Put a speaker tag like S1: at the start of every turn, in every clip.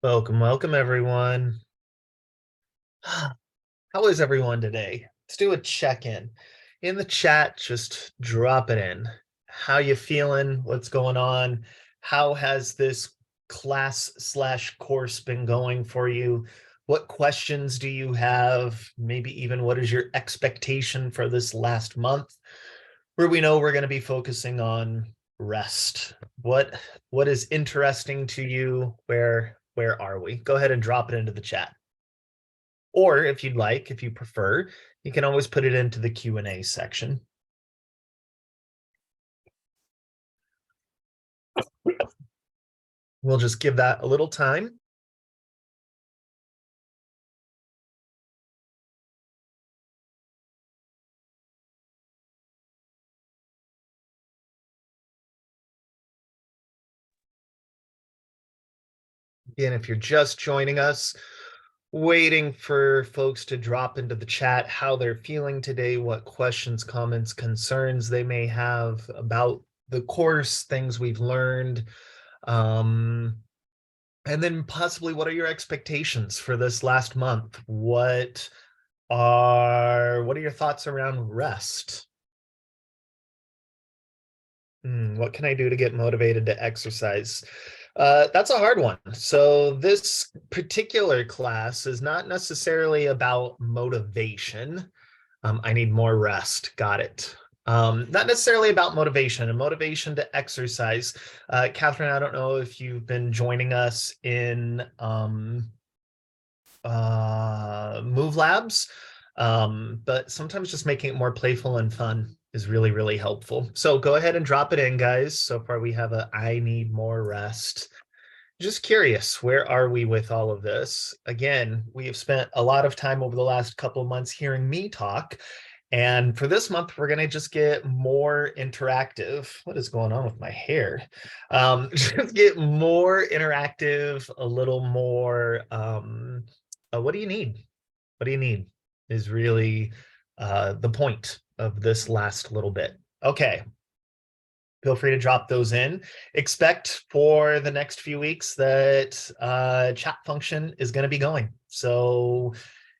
S1: Welcome, welcome everyone. How is everyone today? Let's do a check-in. In the chat, just drop it in. How you feeling? What's going on? How has this class/course been going for you? What questions do you have? Maybe even what is your expectation for this last month? Where we know we're going to be focusing on rest. What is interesting to you? Where are we? Go ahead and drop it into the chat. Or if you'd like, if you prefer, you can always put it into the Q&A section. We'll just give that a little time. Again, if you're just joining us, waiting for folks to drop into the chat how they're feeling today, what questions, comments, concerns they may have about the course, things we've learned, and then possibly what are your expectations for this last month? What are your thoughts around rest? What can I do to get motivated to exercise? That's a hard one. So this particular class is not necessarily about motivation. I need more rest. Got it. Not necessarily about motivation and motivation to exercise. Catherine, I don't know if you've been joining us in Move Labs, but sometimes just making it more playful and fun is really, really helpful. So go ahead and drop it in, guys. So far we have a I need more rest. Just curious, where are we with all of this? Again, we have spent a lot of time over the last couple of months hearing me talk. And for this month, we're going to just get more interactive. What is going on with my hair? Just get more interactive, a little more. What do you need? What do you need is really the point of this last little bit. Okay, feel free to drop those in. Expect for the next few weeks that chat function is going to be going. So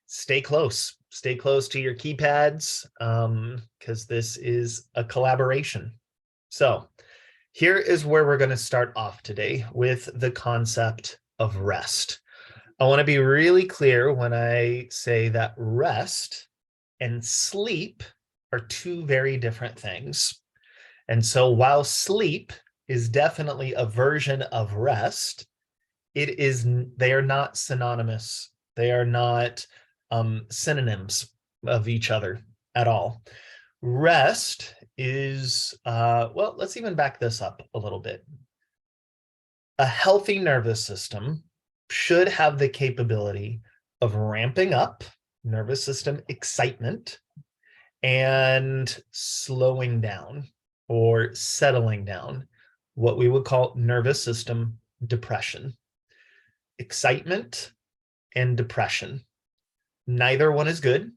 S1: stay close to your keypads because this is a collaboration. So here is where we're going to start off today with the concept of rest. I want to be really clear when I say that rest and sleep are two very different things. And so while sleep is definitely a version of rest, they are not synonymous. They are not synonyms of each other at all. Rest is, well, let's even back this up a little bit. A healthy nervous system should have the capability of ramping up nervous system excitement and slowing down or settling down, what we would call nervous system depression. Excitement and depression. Neither one is good,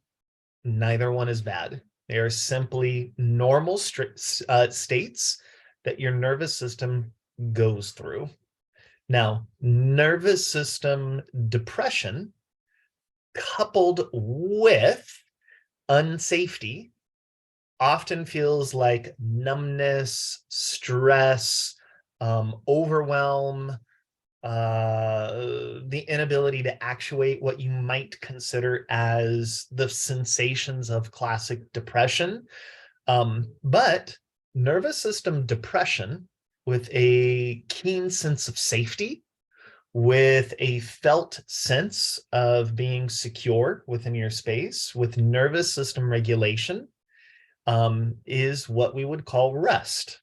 S1: neither one is bad. They are simply normal states that your nervous system goes through. Now, nervous system depression coupled with unsafety often feels like numbness, stress, overwhelm, the inability to actuate what you might consider as the sensations of classic depression. But nervous system depression with a keen sense of safety, with a felt sense of being secure within your space, with nervous system regulation, is what we would call rest.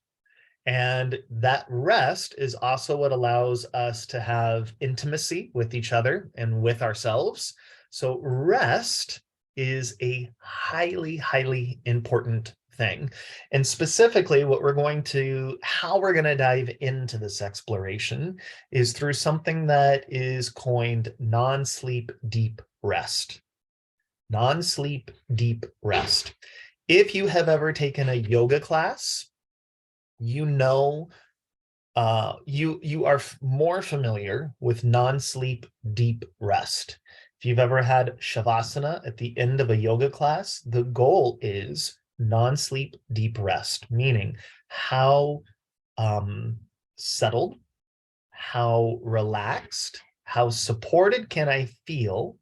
S1: And that rest is also what allows us to have intimacy with each other and with ourselves. So rest is a highly, highly important thing. And specifically, how we're going to dive into this exploration is through something that is coined non-sleep deep rest. Non-sleep deep rest. If you have ever taken a yoga class, you know You are more familiar with non-sleep deep rest. If you've ever had Shavasana at the end of a yoga class, the goal is non-sleep deep rest, meaning how settled, how relaxed, how supported can I feel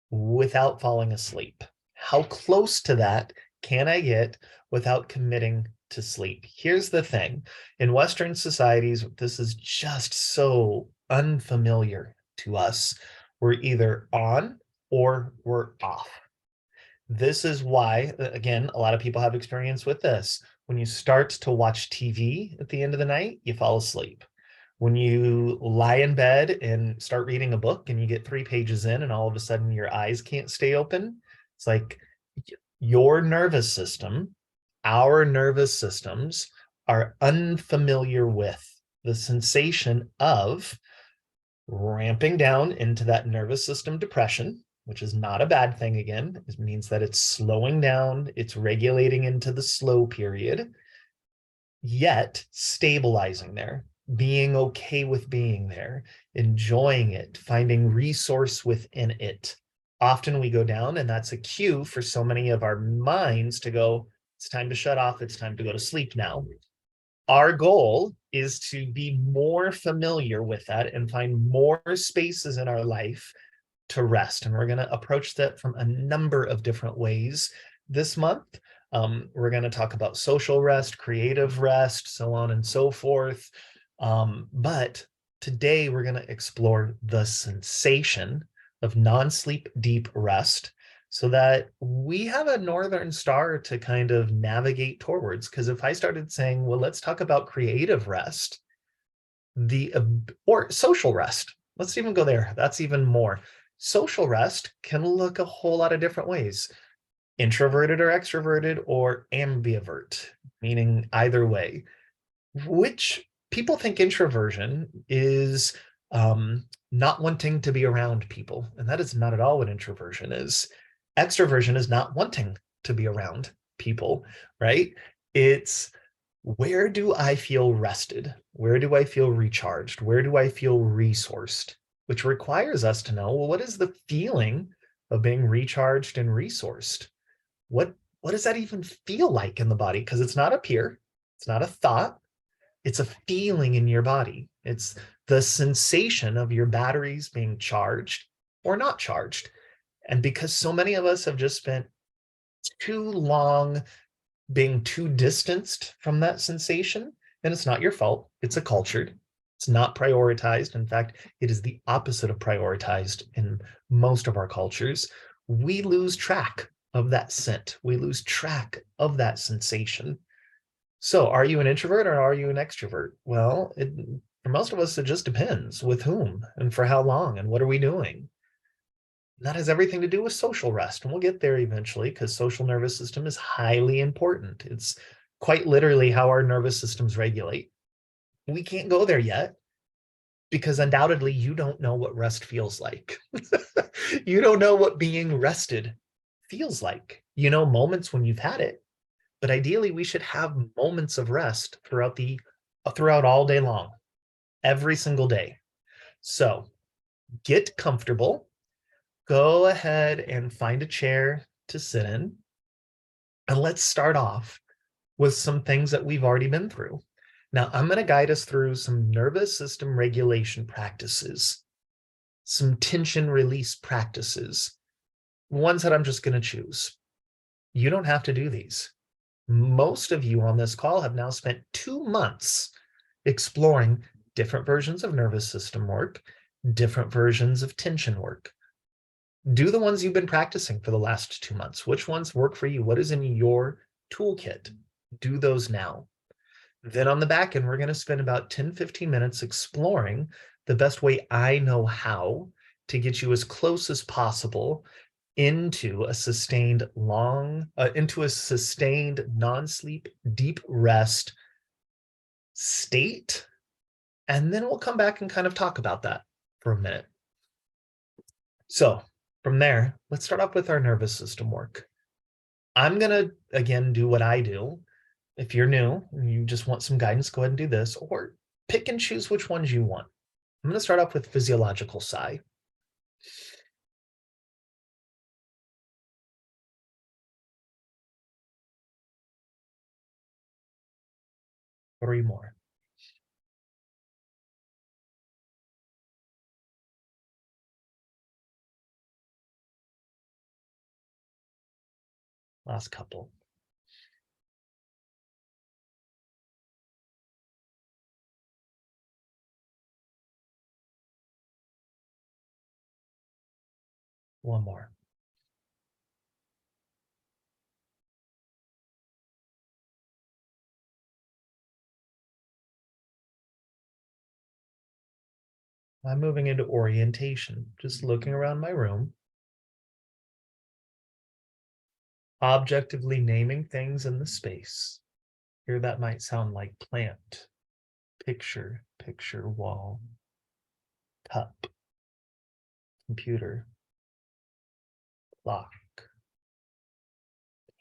S1: without falling asleep? How close to that can I get without committing to sleep? Here's the thing. In Western societies, this is just so unfamiliar to us. We're either on or we're off. This is why, again, a lot of people have experience with this. When you start to watch TV at the end of the night, you fall asleep. When you lie in bed and start reading a book and you get 3 pages in and all of a sudden your eyes can't stay open, it's like your nervous system, our nervous systems are unfamiliar with the sensation of ramping down into that nervous system depression, which is not a bad thing again. It means that it's slowing down, it's regulating into the slow period, yet stabilizing there, being okay with being there, enjoying it, finding resource within it. Often we go down, and that's a cue for so many of our minds to go, it's time to shut off, it's time to go to sleep now. Our goal is to be more familiar with that and find more spaces in our life to rest. And we're going to approach that from a number of different ways this month. We're going to talk about social rest, creative rest, so on and so forth. But today we're going to explore the sensation of non-sleep deep rest so that we have a northern star to kind of navigate towards. Because if I started saying, well, let's talk about creative rest, or social rest, let's even go there. That's even more. Social rest can look a whole lot of different ways. Introverted or extroverted or ambivert, meaning either way, which people think introversion is not wanting to be around people. And that is not at all what introversion is. Extroversion is not wanting to be around people, right? It's where do I feel rested? Where do I feel recharged? Where do I feel resourced? Which requires us to know, well, what is the feeling of being recharged and resourced? What does that even feel like in the body? Because it's not up here, it's not a thought, it's a feeling in your body. It's the sensation of your batteries being charged or not charged. And because so many of us have just spent too long being too distanced from that sensation, and it's not your fault, it's a cultured, it's not prioritized. In fact, it is the opposite of prioritized in most of our cultures. We lose track of that scent. We lose track of that sensation. So are you an introvert or are you an extrovert? Well, for most of us, it just depends with whom and for how long and what are we doing. And that has everything to do with social rest. And we'll get there eventually because social nervous system is highly important. It's quite literally how our nervous systems regulate. We can't go there yet because undoubtedly you don't know what rest feels like. You don't know what being rested feels like. You know moments when you've had it, but ideally we should have moments of rest throughout all day long, every single day. So get comfortable, go ahead and find a chair to sit in, and let's start off with some things that we've already been through. Now, I'm going to guide us through some nervous system regulation practices, some tension release practices, ones that I'm just going to choose. You don't have to do these. Most of you on this call have now spent 2 months exploring different versions of nervous system work, different versions of tension work. Do the ones you've been practicing for the last 2 months. Which ones work for you? What is in your toolkit? Do those now. Then on the back end, we're going to spend about 10-15 minutes exploring the best way I know how to get you as close as possible into a sustained non-sleep deep rest state. And then we'll come back and kind of talk about that for a minute. So from there, let's start off with our nervous system work. I'm going to, again, do what I do. If you're new and you just want some guidance, go ahead and do this, or pick and choose which ones you want. I'm going to start off with physiological sigh. 3 more. Last couple. One more. I'm moving into orientation, just looking around my room, objectively naming things in the space. Here that might sound like plant, picture, picture, wall, cup, computer, clock,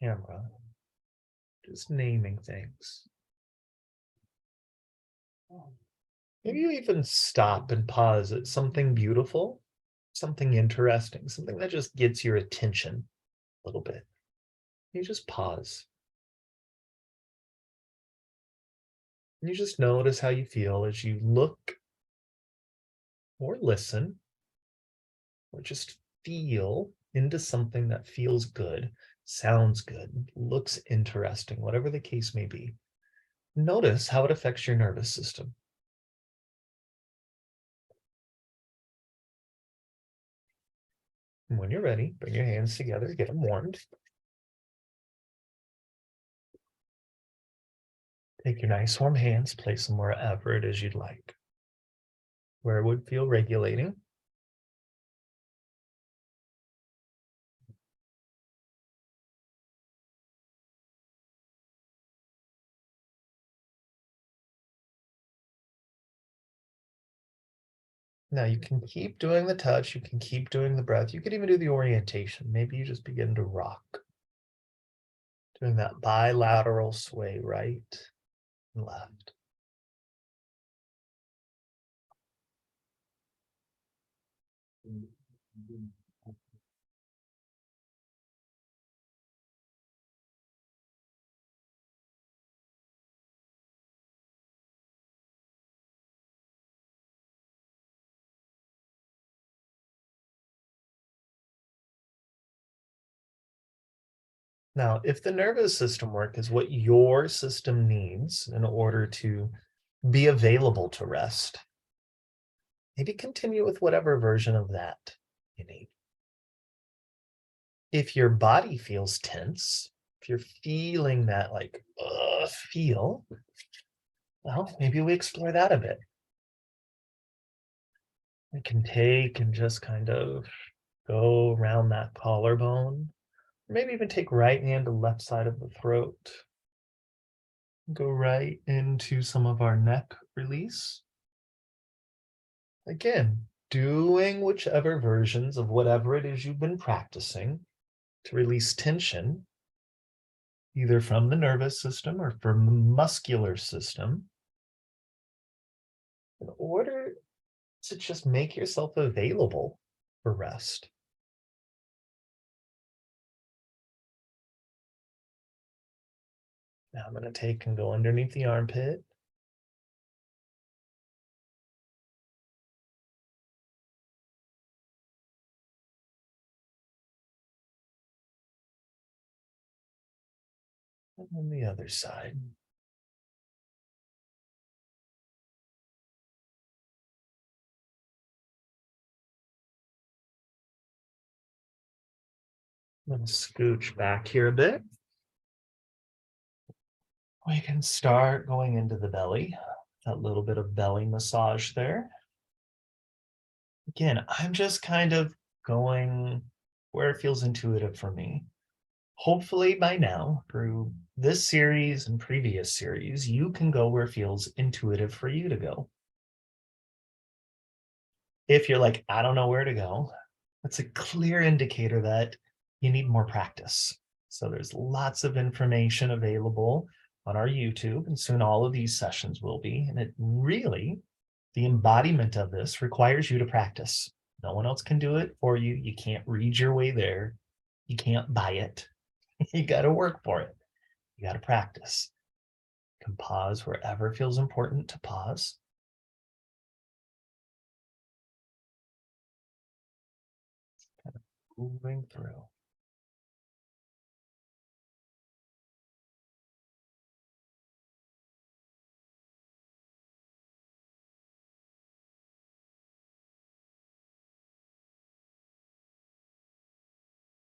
S1: camera, just naming things. Maybe you even stop and pause at something beautiful, something interesting, something that just gets your attention a little bit. You just pause. You just notice how you feel as you look or listen or just feel into something that feels good, sounds good, looks interesting, whatever the case may be. Notice how it affects your nervous system. And when you're ready, bring your hands together, get them warmed. Take your nice warm hands, place them wherever it is you'd like, where it would feel regulating. Now you can keep doing the touch, you can keep doing the breath, you could even do the orientation. Maybe you just begin to rock, doing that bilateral sway right and left. Now, if the nervous system work is what your system needs in order to be available to rest, maybe continue with whatever version of that you need. If your body feels tense, if you're feeling that like feel, well, maybe we explore that a bit. We can take and just kind of go around that collarbone, maybe even take right hand to left side of the throat. Go right into some of our neck release. Again, doing whichever versions of whatever it is you've been practicing to release tension, either from the nervous system or from the muscular system, in order to just make yourself available for rest. Now I'm going to take and go underneath the armpit. And on the other side. I'm going to scooch back here a bit. We can start going into the belly, that little bit of belly massage there. Again, I'm just kind of going where it feels intuitive for me. Hopefully by now, through this series and previous series, you can go where it feels intuitive for you to go. If you're like, I don't know where to go, that's a clear indicator that you need more practice. So there's lots of information available on our YouTube, and soon all of these sessions will be. And it really, the embodiment of this requires you to practice. No one else can do it for you. You can't read your way there. You can't buy it. You got to work for it. You got to practice. You can pause wherever it feels important to pause. Kind of moving through.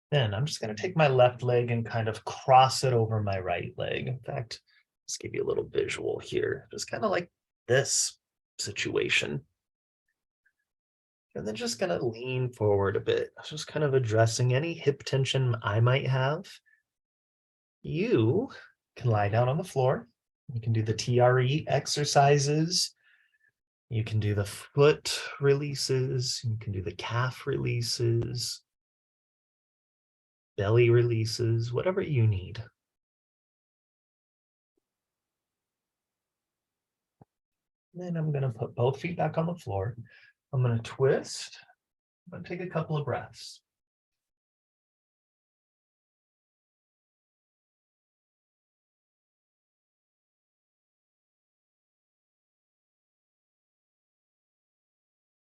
S1: Then I'm just going to take my left leg and kind of cross it over my right leg. In fact, let's give you a little visual here, just kind of like this situation. And then just going to lean forward a bit, just kind of addressing any hip tension I might have. You can lie down on the floor. You can do the TRE exercises. You can do the foot releases. You can do the calf releases, belly releases, whatever you need. Then I'm going to put both feet back on the floor. I'm going to twist. I'm going to take a couple of breaths.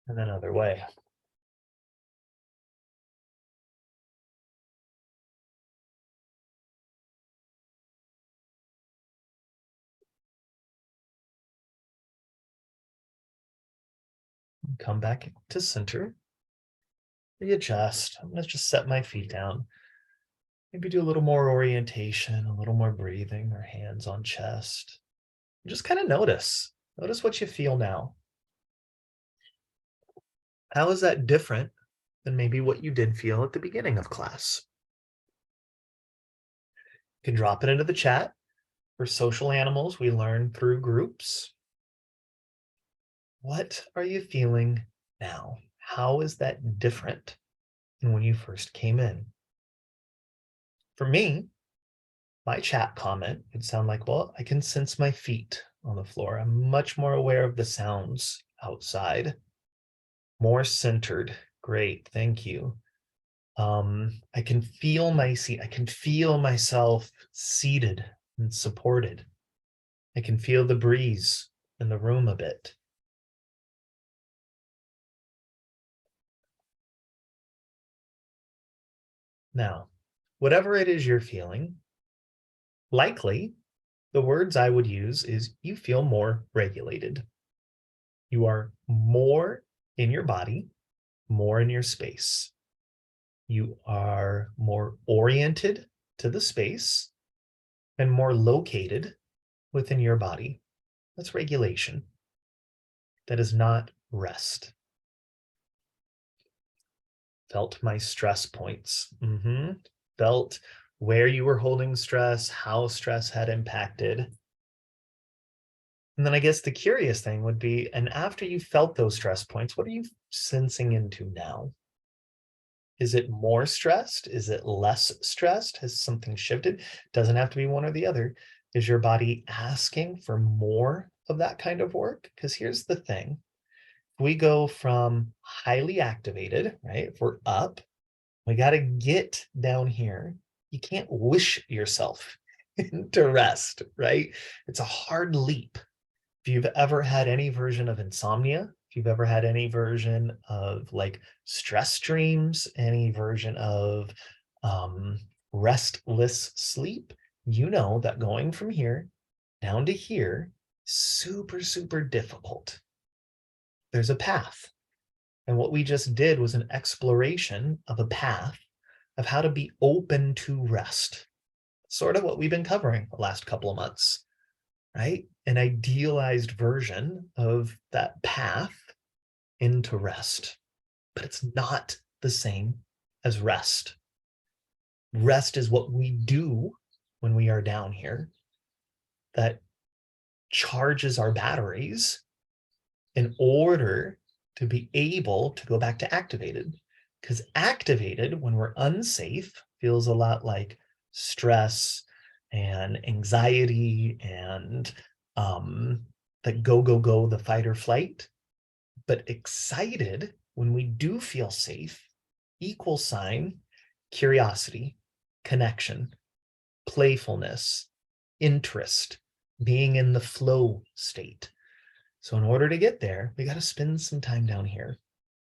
S1: And then other way. Come back to center. Readjust. I'm going to just set my feet down. Maybe do a little more orientation, a little more breathing, or hands on chest. Just kind of notice. Notice what you feel now. How is that different than maybe what you did feel at the beginning of class? You can drop it into the chat. For social animals, we learn through groups. What are you feeling now? How is that different than when you first came in? For me, my chat comment would sound like, well, I can sense my feet on the floor. I'm much more aware of the sounds outside. More centered. Great, thank you. I can feel my seat. I can feel myself seated and supported. I can feel the breeze in the room a bit. Now, whatever it is you're feeling, likely the words I would use is you feel more regulated. You are more in your body, more in your space. You are more oriented to the space and more located within your body. That's regulation. That is not rest. Felt my stress points. Felt where you were holding stress, how stress had impacted. And then I guess the curious thing would be, and after you felt those stress points, what are you sensing into now? Is it more stressed? Is it less stressed? Has something shifted? Doesn't have to be one or the other. Is your body asking for more of that kind of work? Because here's the thing. We go from highly activated, right? If we're up, we got to get down here. You can't wish yourself into rest, right? It's a hard leap. If you've ever had any version of insomnia, if you've ever had any version of like stress dreams, any version of restless sleep, you know that going from here down to here, super, super difficult. There's a path. And what we just did was an exploration of a path of how to be open to rest. Sort of what we've been covering the last couple of months, right? An idealized version of that path into rest, but it's not the same as rest. Rest is what we do when we are down here that charges our batteries in order to be able to go back to activated. Because activated, when we're unsafe, feels a lot like stress, and anxiety and the go, the fight or flight. But excited, when we do feel safe, equal sign, curiosity, connection, playfulness, interest, being in the flow state. So in order to get there, we got to spend some time down here.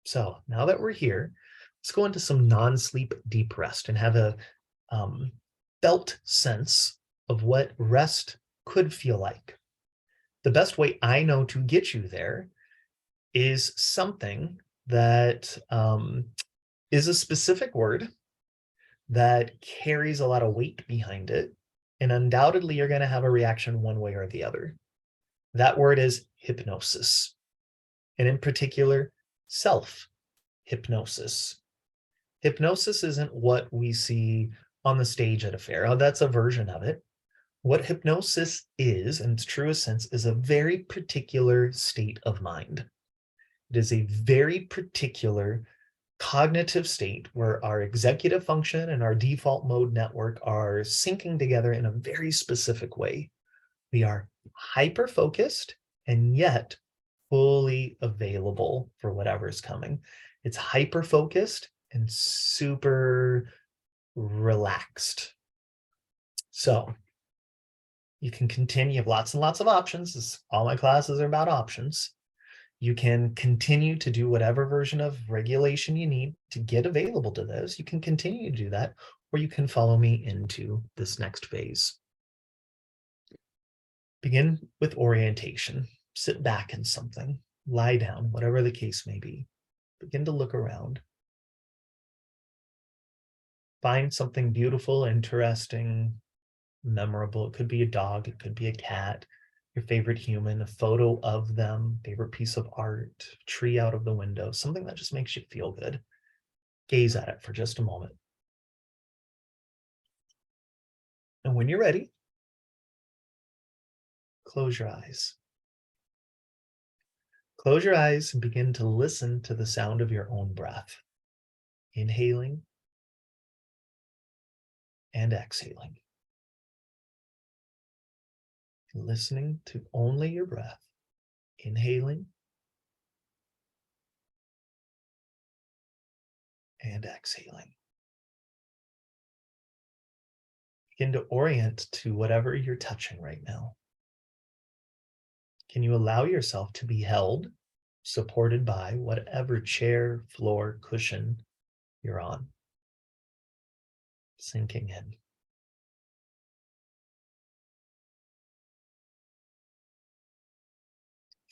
S1: So now that we're here, let's go into some non-sleep deep rest and have a felt sense of what rest could feel like. The best way I know to get you there is something that is a specific word that carries a lot of weight behind it. And undoubtedly, you're going to have a reaction one way or the other. That word is hypnosis, and in particular, self-hypnosis. Hypnosis isn't what we see on the stage at a fair. Oh, that's a version of it. What hypnosis is, in its truest sense, is a very particular state of mind. It is a very particular cognitive state where our executive function and our default mode network are syncing together in a very specific way. We are hyper-focused and yet fully available for whatever's coming. It's hyper-focused and super relaxed. So you can continue, you have lots and lots of options. All my classes are about options. You can continue to do whatever version of regulation you need to get available to those. You can continue to do that, or you can follow me into this next phase. Begin with orientation. Sit back in something, lie down, whatever the case may be. Begin to look around. Find something beautiful, interesting, memorable. It could be a dog, it could be a cat, your favorite human, a photo of them, favorite piece of art, tree out of the window, something that just makes you feel good. Gaze at it for just a moment. And when you're ready, close your eyes. Close your eyes and begin to listen to the sound of your own breath. Inhaling and exhaling. Listening to only your breath. Inhaling and exhaling. Begin to orient to whatever you're touching right now. Can you allow yourself to be held, supported by whatever chair, floor, cushion you're on? Sinking in.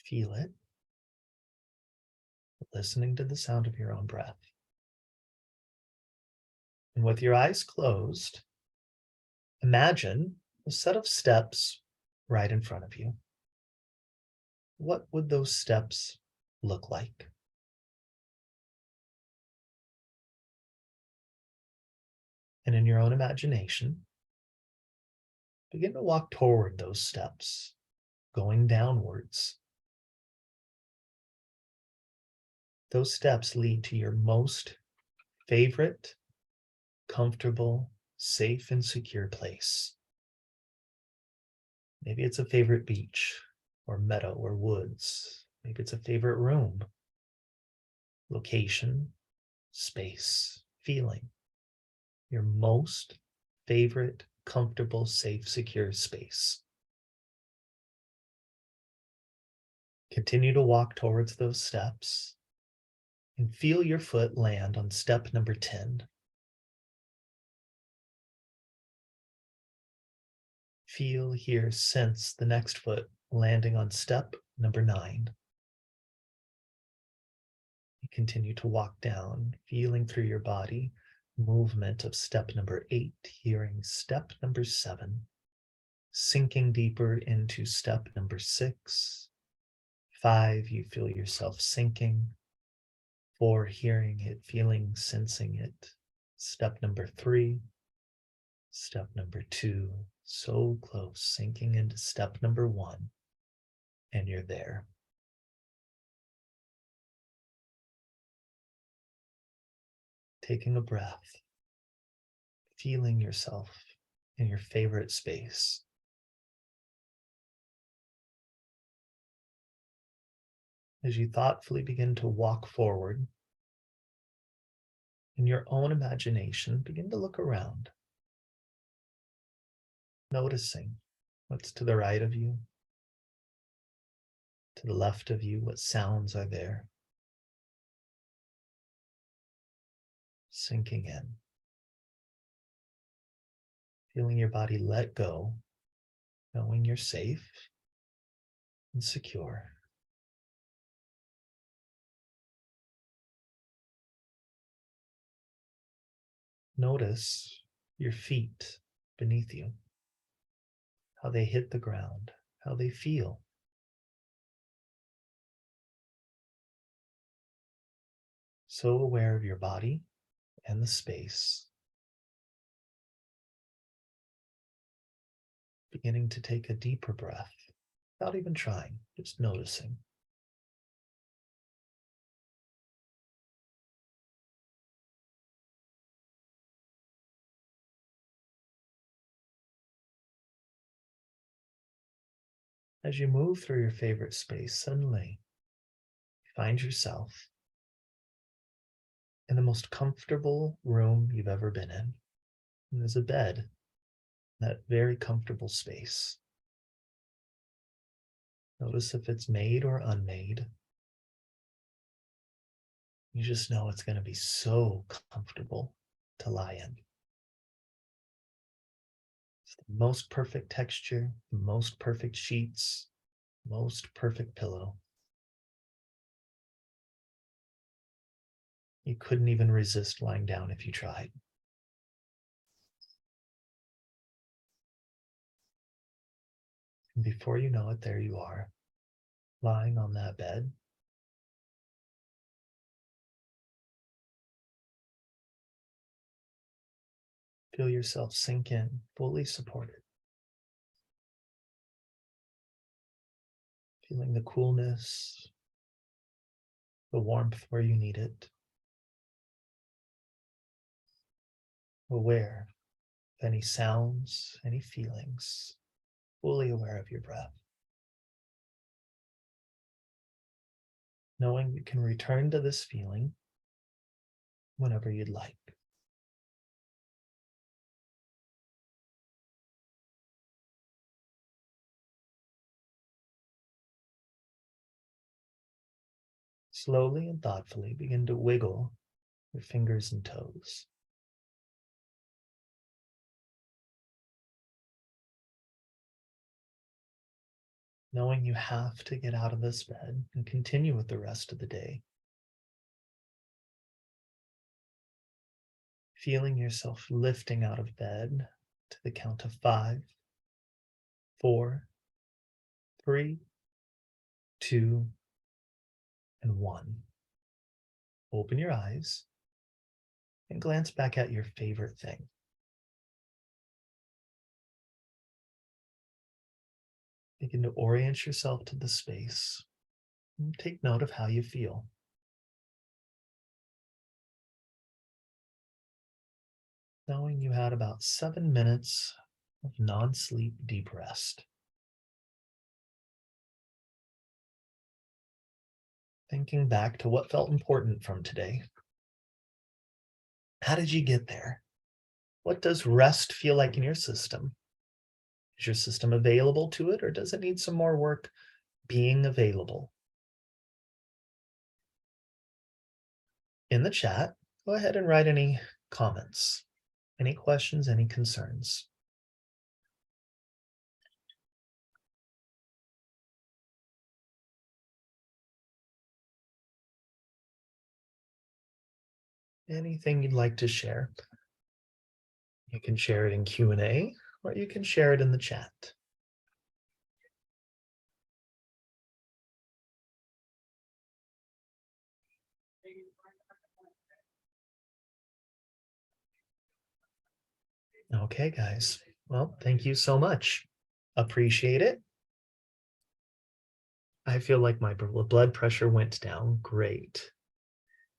S1: Feel it. Listening to the sound of your own breath. And with your eyes closed, imagine a set of steps right in front of you. What would those steps look like? And in your own imagination, begin to walk toward those steps, going downwards. Those steps lead to your most favorite, comfortable, safe, and secure place. Maybe it's a favorite beach or meadow or woods. Maybe it's a favorite room, location, space, feeling. Your most favorite, comfortable, safe, secure space. Continue to walk towards those steps and feel your foot land on step number 10. Feel, hear, sense the next foot landing on step number 9. You continue to walk down, feeling through your body, movement of step number 8, hearing step number 7, sinking deeper into step number 6. 5, you feel yourself sinking. 4, hearing it, feeling, sensing it. Step number 3, step number 2, so close, sinking into step number 1, and you're there. Taking a breath, feeling yourself in your favorite space. As you thoughtfully begin to walk forward, in your own imagination, begin to look around, noticing what's to the right of you, to the left of you, what sounds are there. Sinking in, feeling your body let go, knowing you're safe and secure. Notice your feet beneath you, how they hit the ground, how they feel. So aware of your body and the space. Beginning to take a deeper breath without even trying, just noticing. As you move through your favorite space, suddenly you find yourself in the most comfortable room you've ever been in. And there's a bed, that very comfortable space. Notice if it's made or unmade. You just know it's going to be so comfortable to lie in. It's the most perfect texture, the most perfect sheets, most perfect pillow. You couldn't even resist lying down if you tried. And before you know it, there you are, lying on that bed. Feel yourself sink in, fully supported. Feeling the coolness, the warmth where you need it. Aware of any sounds, any feelings, fully aware of your breath. Knowing you can return to this feeling whenever you'd like. Slowly and thoughtfully begin to wiggle your fingers and toes. Knowing you have to get out of this bed and continue with the rest of the day. Feeling yourself lifting out of bed to the count of 5, 4, 3, 2, and 1. Open your eyes and glance back at your favorite thing. Begin to orient yourself to the space and take note of how you feel. Knowing you had about 7 minutes of non-sleep deep rest. Thinking back to what felt important from today. How did you get there? What does rest feel like in your system? Is your system available to it, or does it need some more work being available? In the chat, go ahead and write any comments, any questions, any concerns. Anything you'd like to share. You can share it in Q&A, or you can share it in the chat. Okay, guys. Well, thank you so much. Appreciate it. I feel like my blood pressure went down. Great.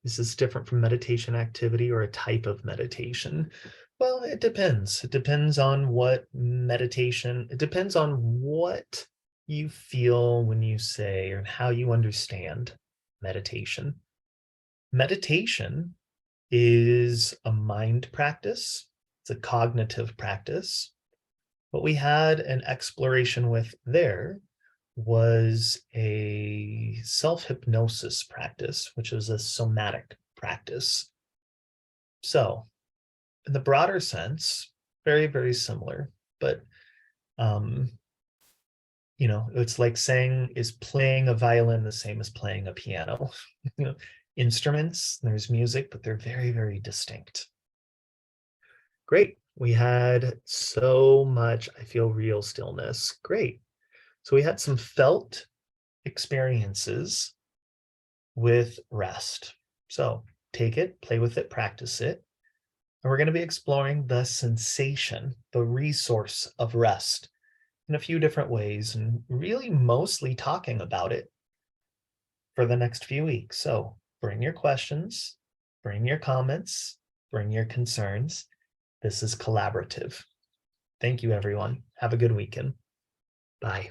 S1: This is different from meditation activity or a type of meditation. Well, it depends. It depends on what meditation, it depends on what you feel when you say or how you understand meditation. Meditation is a mind practice, it's a cognitive practice. What we had an exploration with there was a self hypnosis practice, which is a somatic practice. So, in the broader sense, very, very similar, but um, it's like saying, is playing a violin the same as playing a piano? you know, Instruments, there's music, but they're very, very distinct. Great. We had so much, I feel real stillness. Great. So we had some felt experiences with rest. So take it, play with it, practice it. And we're going to be exploring the sensation, the resource of rest in a few different ways, and really mostly talking about it for the next few weeks. So bring your questions, bring your comments, bring your concerns. This is collaborative. Thank you, everyone. Have a good weekend. Bye.